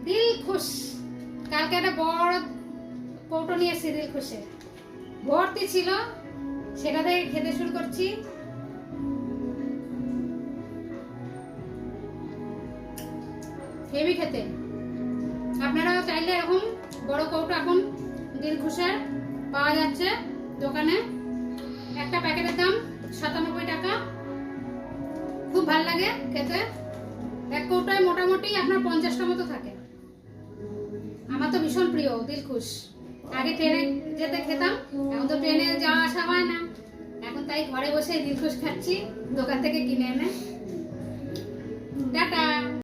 দিলখুশ। কালকে একটা বড় কৌটো নিয়ে এসেছি দিলখুশে, ভর্তি ছিল, সেটা থেকে খেতে শুরু করছি। হেভি খেতে। আপনারাও চাইলে এরকম বড় কৌটো এখন দিলখুশের পাওয়া যাচ্ছে দোকানে। একটা প্যাকেটের দাম 97 টাকা। খুব ভালো লাগে খেতে। এক কৌটায় মোটামুটি আপনার 50টা মতো থাকে। আমার তো ভীষণ প্রিয় দিলখুশ। আগে ট্রেনে যেতে খেতাম, এখন তো ট্রেনে যাওয়া আসা হয় না, এখন তাই ঘরে বসে দিলখুশ খাচ্ছি দোকান থেকে কিনে এনে। টাটা।